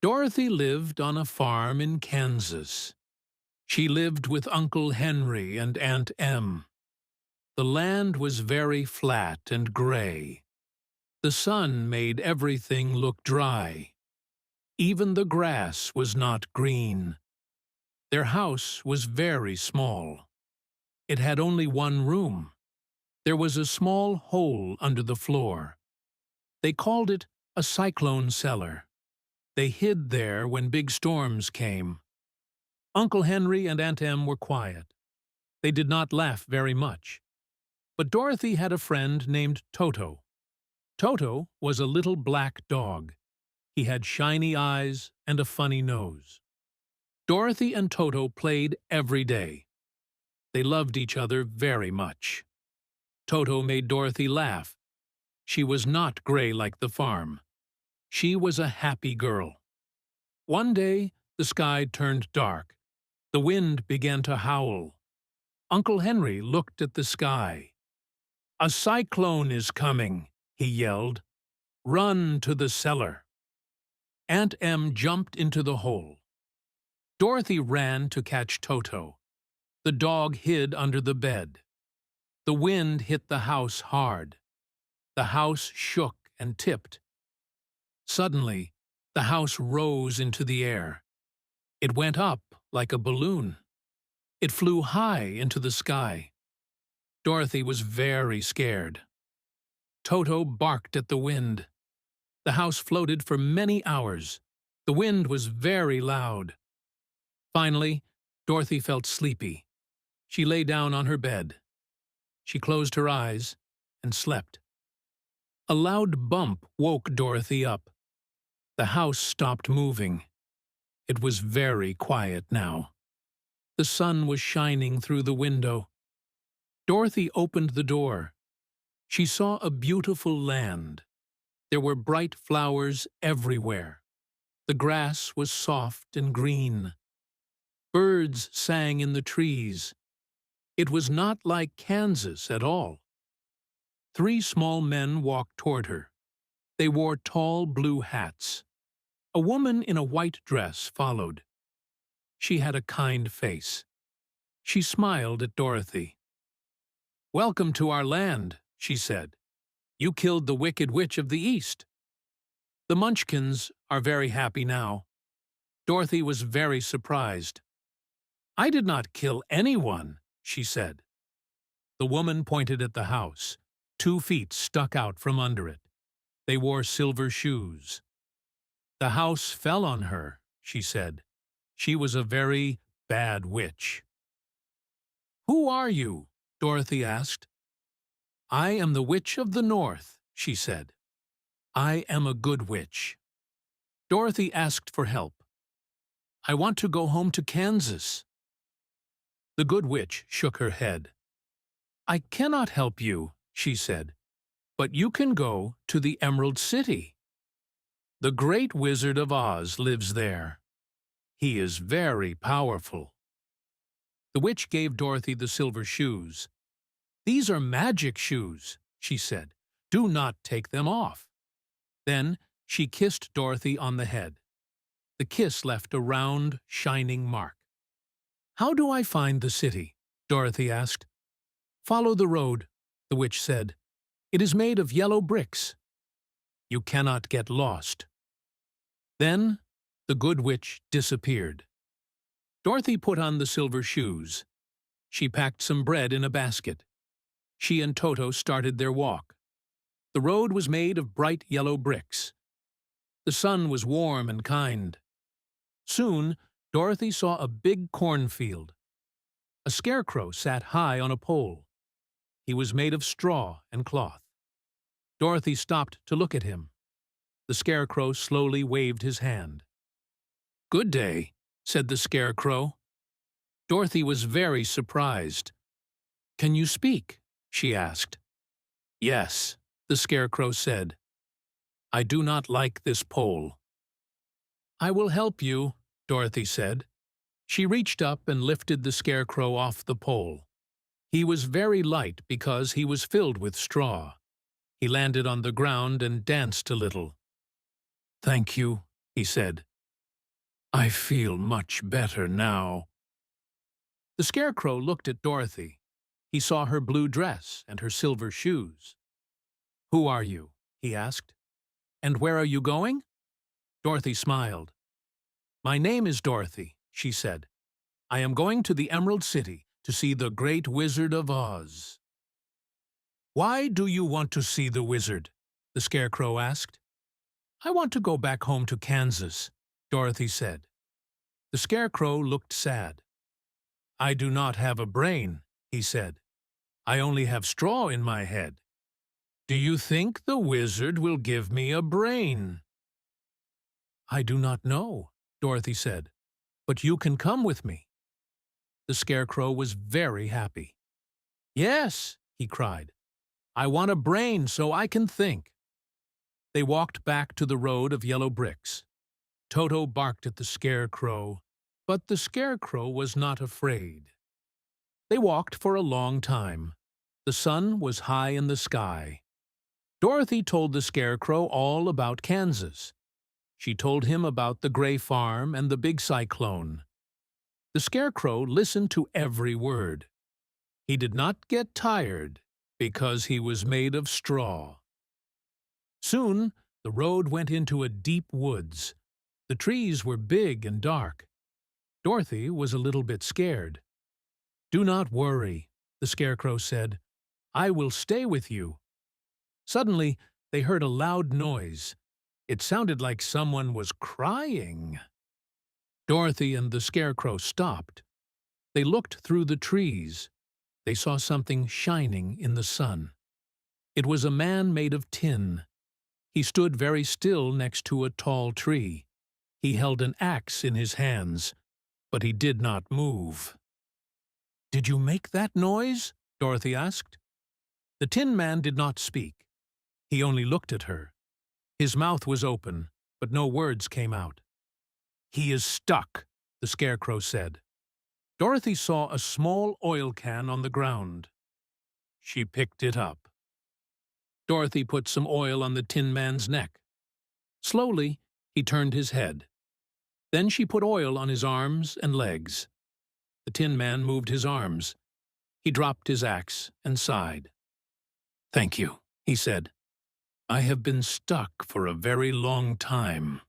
Dorothy lived on a farm in Kansas. She lived with Uncle Henry and Aunt Em. The land was very flat and gray. The sun made everything look dry. Even the grass was not green. Their house was very small. It had only one room. There was a small hole under the floor. They called it a cyclone cellar. They hid there when big storms came. Uncle Henry and Aunt Em were quiet. They did not laugh very much. But Dorothy had a friend named Toto. Toto was a little black dog. He had shiny eyes and a funny nose. Dorothy and Toto played every day. They loved each other very much. Toto made Dorothy laugh. She was not gray like the farm. She was a happy girl. One day, the sky turned dark. The wind began to howl. Uncle Henry looked at the sky. "A cyclone is coming," he yelled. "Run to the cellar." Aunt Em jumped into the hole. Dorothy ran to catch Toto. The dog hid under the bed. The wind hit the house hard. The house shook and tipped. Suddenly, the house rose into the air. It went up like a balloon. It flew high into the sky. Dorothy was very scared. Toto barked at the wind. The house floated for many hours. The wind was very loud. Finally, Dorothy felt sleepy. She lay down on her bed. She closed her eyes and slept. A loud bump woke Dorothy up. The house stopped moving. It was very quiet now. The sun was shining through the window. Dorothy opened the door. She saw a beautiful land. There were bright flowers everywhere. The grass was soft and green. Birds sang in the trees. It was not like Kansas at all. 3 small men walked toward her. They wore tall blue hats. A woman in a white dress followed. She had a kind face. She smiled at Dorothy. "Welcome to our land," she said. "You killed the Wicked Witch of the East." The Munchkins are very happy now. Dorothy was very surprised. "I did not kill anyone," she said. The woman pointed at the house. 2 feet stuck out from under it. They wore silver shoes. "The house fell on her," she said. "She was a very bad witch." "Who are you?" Dorothy asked. "I am the Witch of the North," she said. "I am a good witch." Dorothy asked for help. "I want to go home to Kansas." The good witch shook her head. "I cannot help you," she said, "but you can go to the Emerald City. The great Wizard of Oz lives there. He is very powerful." The witch gave Dorothy the silver shoes. "These are magic shoes," she said. "Do not take them off." Then she kissed Dorothy on the head. The kiss left a round, shining mark. "How do I find the city?" Dorothy asked. "Follow the road," the witch said. "It is made of yellow bricks. You cannot get lost." Then the good witch disappeared. Dorothy put on the silver shoes. She packed some bread in a basket. She and Toto started their walk. The road was made of bright yellow bricks. The sun was warm and kind. Soon, Dorothy saw a big cornfield. A scarecrow sat high on a pole. He was made of straw and cloth. Dorothy stopped to look at him. The scarecrow slowly waved his hand. "Good day," said the scarecrow. Dorothy was very surprised. "Can you speak?" she asked. "Yes," the scarecrow said. "I do not like this pole." "I will help you," Dorothy said. She reached up and lifted the scarecrow off the pole. He was very light because he was filled with straw. He landed on the ground and danced a little. "Thank you," he said. I feel much better now. The Scarecrow looked at Dorothy. He saw her blue dress and her silver shoes. "Who are you?" he asked. "And where are you going?" Dorothy smiled. "My name is Dorothy," she said. "I am going to the Emerald City to see the Great Wizard of Oz." "Why do you want to see the wizard?" the Scarecrow asked. "I want to go back home to Kansas," Dorothy said. The Scarecrow looked sad. "I do not have a brain," he said. "I only have straw in my head. Do you think the wizard will give me a brain?" "I do not know," Dorothy said, "but you can come with me." The Scarecrow was very happy. "Yes," he cried, "I want a brain so I can think." They walked back to the road of yellow bricks. Toto barked at the Scarecrow, but the Scarecrow was not afraid. They walked for a long time. The sun was high in the sky. Dorothy told the Scarecrow all about Kansas. She told him about the Gray Farm and the big cyclone. The Scarecrow listened to every word. He did not get tired because he was made of straw. Soon the road went into a deep woods. The trees were big and dark. Dorothy was a little bit scared. "Do not worry," the Scarecrow said. "I will stay with you." Suddenly, they heard a loud noise. It sounded like someone was crying. Dorothy and the Scarecrow stopped. They looked through the trees. They saw something shining in the sun. It was a man made of tin. He stood very still next to a tall tree. He held an axe in his hands, but he did not move. "Did you make that noise?" Dorothy asked. The Tin Man did not speak. He only looked at her. His mouth was open, but no words came out. "He is stuck," the Scarecrow said. Dorothy saw a small oil can on the ground. She picked it up. Dorothy put some oil on the Tin Man's neck. Slowly, he turned his head. Then she put oil on his arms and legs. The Tin Man moved his arms. He dropped his axe and sighed. "Thank you," he said. "I have been stuck for a very long time."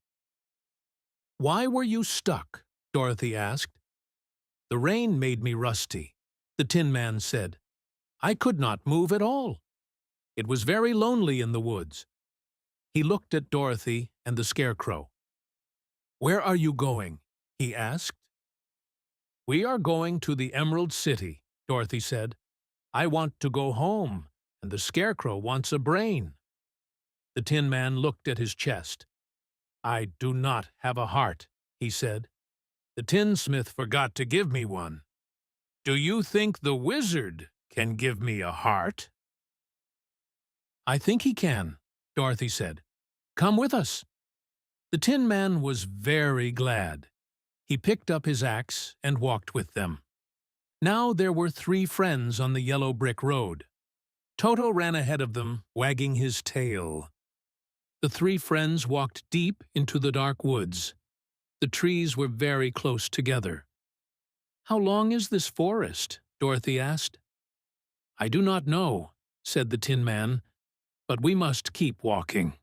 "Why were you stuck?" Dorothy asked. "The rain made me rusty," the Tin Man said. "I could not move at all. It was very lonely in the woods." He looked at Dorothy and the Scarecrow. "Where are you going?" he asked. "We are going to the Emerald City," Dorothy said. "I want to go home, and the Scarecrow wants a brain." The Tin Man looked at his chest. "I do not have a heart," he said. "The tinsmith forgot to give me one. Do you think the wizard can give me a heart?" "I think he can," Dorothy said. "Come with us." The Tin Man was very glad. He picked up his axe and walked with them. Now there were 3 friends on the yellow brick road. Toto ran ahead of them, wagging his tail. The 3 friends walked deep into the dark woods. The trees were very close together. "How long is this forest?" Dorothy asked. "I do not know," said the Tin Man, "but we must keep walking."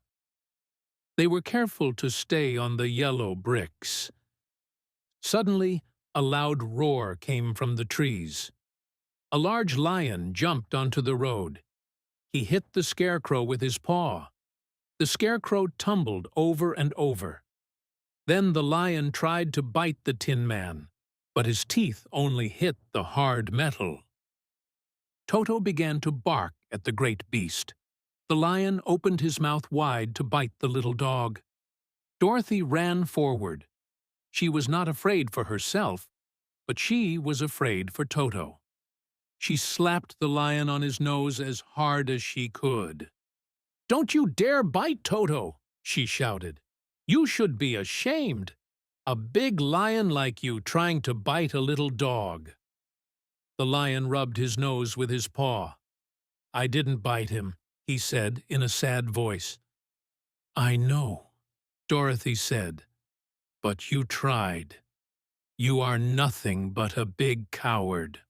They were careful to stay on the yellow bricks. Suddenly, a loud roar came from the trees. A large lion jumped onto the road. He hit the Scarecrow with his paw. The Scarecrow tumbled over and over. Then the lion tried to bite the Tin Man, but his teeth only hit the hard metal. Toto began to bark at the great beast. The lion opened his mouth wide to bite the little dog. Dorothy ran forward. She was not afraid for herself, but she was afraid for Toto. She slapped the lion on his nose as hard as she could. "Don't you dare bite Toto!" she shouted. "You should be ashamed. A big lion like you trying to bite a little dog." The lion rubbed his nose with his paw. "I didn't bite him," he said in a sad voice. "I know," Dorothy said. But you tried. You are nothing but a big coward."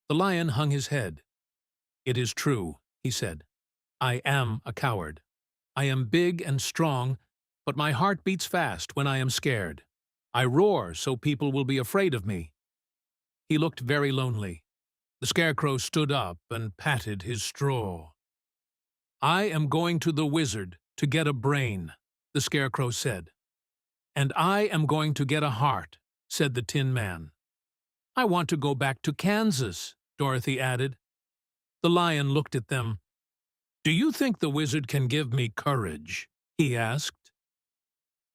The lion hung his head. "It is true," he said. "I am a coward. I am big and strong, but my heart beats fast when I am scared. I roar so people will be afraid of me." He looked very lonely. The Scarecrow stood up and patted his straw. "I am going to the wizard to get a brain," the Scarecrow said. "And I am going to get a heart," said the Tin Man. "I want to go back to Kansas," Dorothy added. The lion looked at them. "Do you think the wizard can give me courage?" he asked.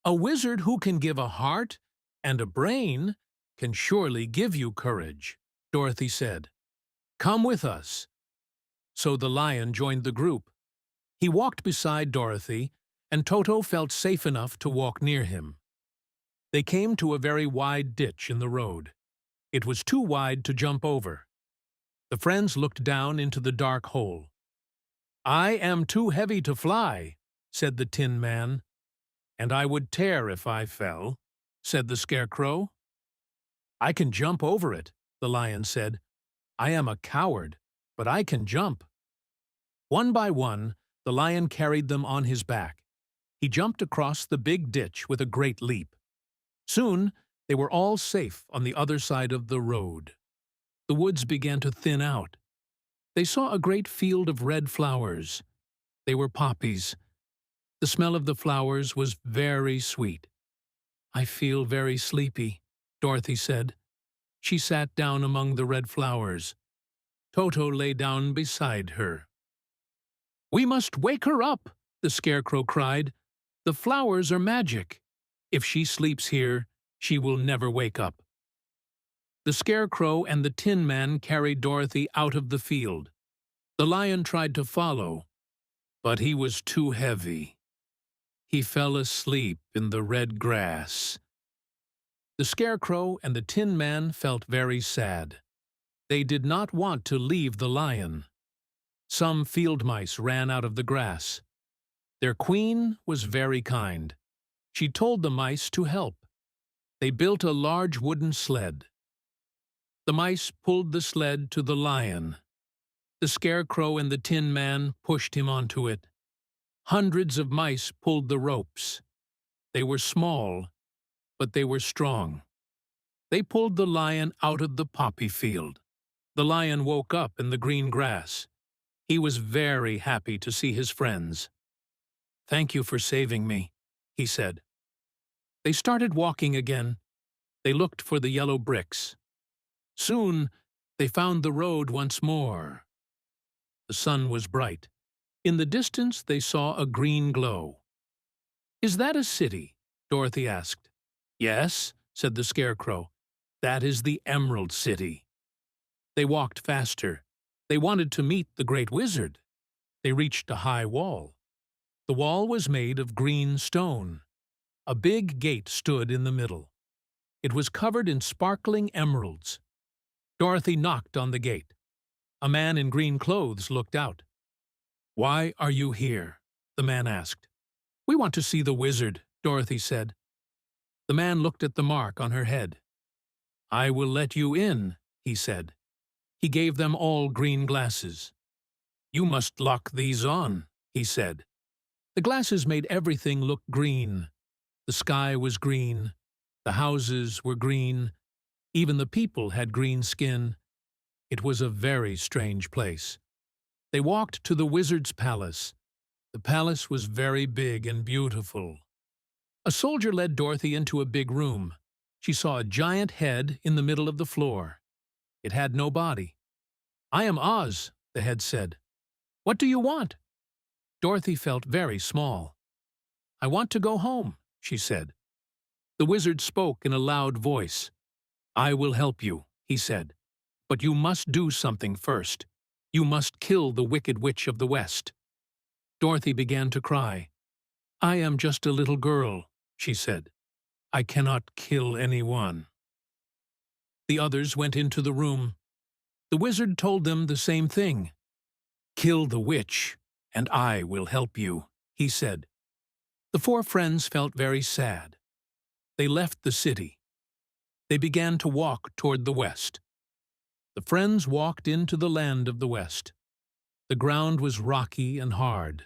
"A wizard who can give a heart and a brain can surely give you courage," Dorothy said. "Come with us." So the lion joined the group. He walked beside Dorothy, and Toto felt safe enough to walk near him. They came to a very wide ditch in the road. It was too wide to jump over. The friends looked down into the dark hole. "I am too heavy to fly," said the Tin Man. "And I would tear if I fell," said the Scarecrow. "I can jump over it," the lion said. "I am a coward, but I can jump." One by one, the lion carried them on his back. He jumped across the big ditch with a great leap. Soon, they were all safe on the other side of the road. The woods began to thin out. They saw a great field of red flowers. They were poppies. The smell of the flowers was very sweet. "I feel very sleepy," Dorothy said. She sat down among the red flowers. Toto lay down beside her. "We must wake her up," the Scarecrow cried. "The flowers are magic. If she sleeps here, she will never wake up." The Scarecrow and the Tin Man carried Dorothy out of the field. The lion tried to follow, but he was too heavy. He fell asleep in the red grass. The Scarecrow and the Tin Man felt very sad. They did not want to leave the lion. Some field mice ran out of the grass. Their queen was very kind. She told the mice to help. They built a large wooden sled. The mice pulled the sled to the lion. The Scarecrow and the Tin Man pushed him onto it. Hundreds of mice pulled the ropes. They were small, but they were strong. They pulled the lion out of the poppy field. The lion woke up in the green grass. He was very happy to see his friends. "Thank you for saving me," he said. They started walking again. They looked for the yellow bricks. Soon, they found the road once more. The sun was bright. In the distance, they saw a green glow. "Is that a city?" Dorothy asked. "Yes," said the Scarecrow. "That is the Emerald City." They walked faster. They wanted to meet the Great Wizard. They reached a high wall. The wall was made of green stone. A big gate stood in the middle. It was covered in sparkling emeralds. Dorothy knocked on the gate. A man in green clothes looked out. "Why are you here?" the man asked. "We want to see the wizard," Dorothy said. The man looked at the mark on her head. "I will let you in," he said. He gave them all green glasses. "You must lock these on," he said. The glasses made everything look green. The sky was green. The houses were green. Even the people had green skin. It was a very strange place. They walked to the wizard's palace. The palace was very big and beautiful. A soldier led Dorothy into a big room. She saw a giant head in the middle of the floor. It had no body. "I am Oz," the head said. "What do you want?" Dorothy felt very small. "I want to go home," she said. The wizard spoke in a loud voice. "I will help you," he said. "But you must do something first. You must kill the Wicked Witch of the West." Dorothy began to cry. "I am just a little girl," she said. "I cannot kill anyone." The others went into the room. The wizard told them the same thing. "Kill the witch, and I will help you," he said. The four friends felt very sad. They left the city. They began to walk toward the west. The friends walked into the land of the west. The ground was rocky and hard.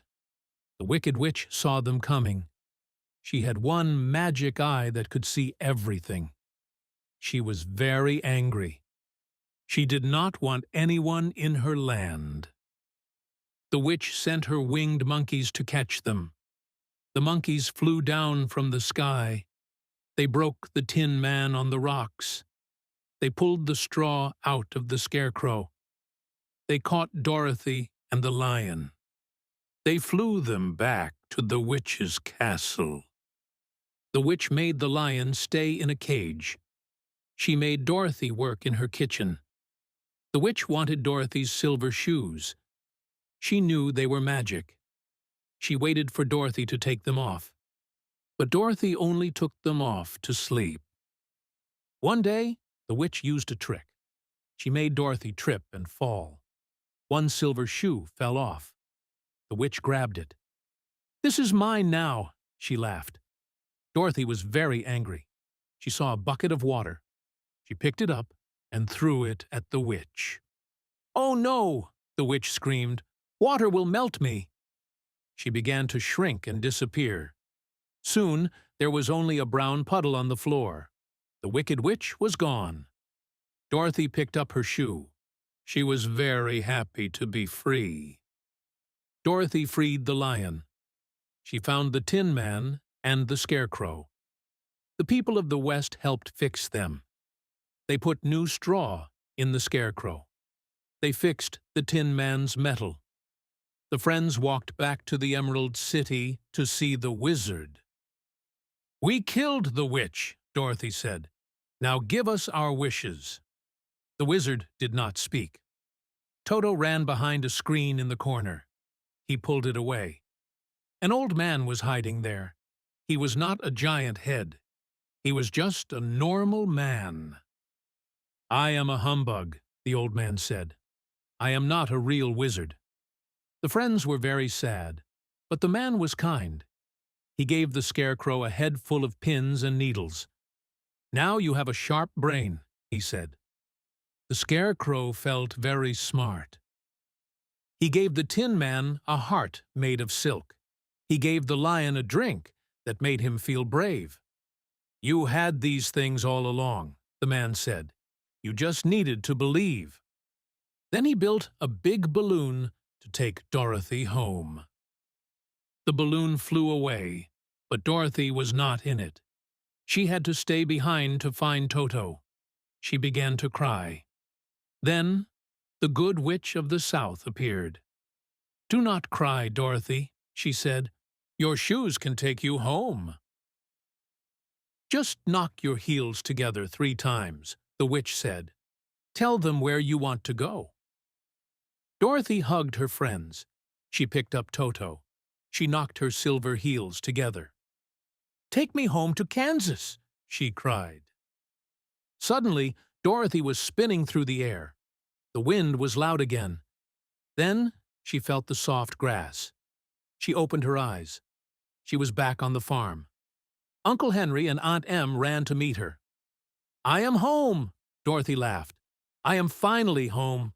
The wicked witch saw them coming. She had one magic eye that could see everything. She was very angry. She did not want anyone in her land. The witch sent her winged monkeys to catch them. The monkeys flew down from the sky. They broke the Tin Man on the rocks. They pulled the straw out of the scarecrow. They caught Dorothy and the lion. They flew them back to the witch's castle. The witch made the lion stay in a cage. She made Dorothy work in her kitchen. The witch wanted Dorothy's silver shoes. She knew they were magic. She waited for Dorothy to take them off. But Dorothy only took them off to sleep. One day, the witch used a trick. She made Dorothy trip and fall. One silver shoe fell off. The witch grabbed it. "This is mine now," she laughed. Dorothy was very angry. She saw a bucket of water. She picked it up and threw it at the witch. "Oh no!" the witch screamed. "Water will melt me." She began to shrink and disappear. Soon, there was only a brown puddle on the floor. The wicked witch was gone. Dorothy picked up her shoe. She was very happy to be free. Dorothy freed the lion. She found the Tin Man and the scarecrow. The people of the West helped fix them. They put new straw in the scarecrow. They fixed the Tin Man's metal. The friends walked back to the Emerald City to see the wizard. "We killed the witch," Dorothy said. "Now give us our wishes." The wizard did not speak. Toto ran behind a screen in the corner. He pulled it away. An old man was hiding there. He was not a giant head. He was just a normal man. "I am a humbug," the old man said. "I am not a real wizard." The friends were very sad, but the man was kind. He gave the scarecrow a head full of pins and needles. "Now you have a sharp brain," he said. The scarecrow felt very smart. He gave the Tin Man a heart made of silk. He gave the lion a drink that made him feel brave. "You had these things all along," the man said. "You just needed to believe." Then he built a big balloon to take Dorothy home. The balloon flew away, but Dorothy was not in it. She had to stay behind to find Toto. She began to cry. Then the good witch of the South appeared. "Do not cry, Dorothy," she said. "Your shoes can take you home." "Just knock your heels together 3 times, the witch said. "Tell them where you want to go." Dorothy hugged her friends. She picked up Toto. She knocked her silver heels together. "Take me home to Kansas," she cried. Suddenly, Dorothy was spinning through the air. The wind was loud again. Then she felt the soft grass. She opened her eyes. She was back on the farm. Uncle Henry and Aunt Em ran to meet her. "I am home," Dorothy laughed. "I am finally home."